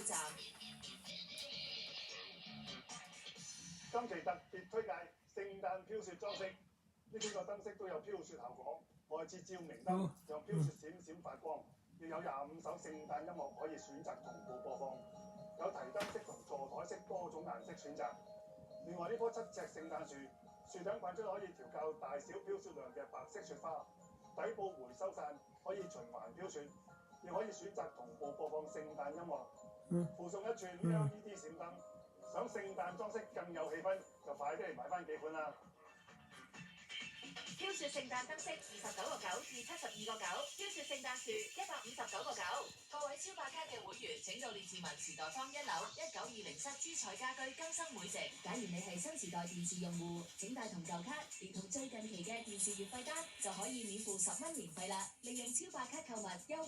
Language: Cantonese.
站。今期特別推介聖誕飄雪裝飾，呢幾個燈飾都有飄雪效果，外置照明燈讓飄雪閃閃發光，亦有25首聖誕音樂可以選擇同步播放，有提燈飾同座台飾多種顏色選擇。另外呢棵7尺聖誕樹，樹頂噴出可以調校大小飄雪量嘅白色雪花，底部回收傘可以循環飄雪，亦可以選擇同步播放聖誕音樂，附送一串 LED 閃燈。想聖誕裝飾更有氣氛，就快啲嚟買翻幾款啦！飄雪聖誕燈飾29.9至72.9，飄雪聖誕樹159.9。各位超白卡嘅會員，請到列治文時代坊1樓19207珠彩家居更生會籍。假如你係新時代電視用戶，請帶同舊卡，連同最近期嘅電視月費單，就可以免付10蚊年費啦。利用超白卡購物優惠。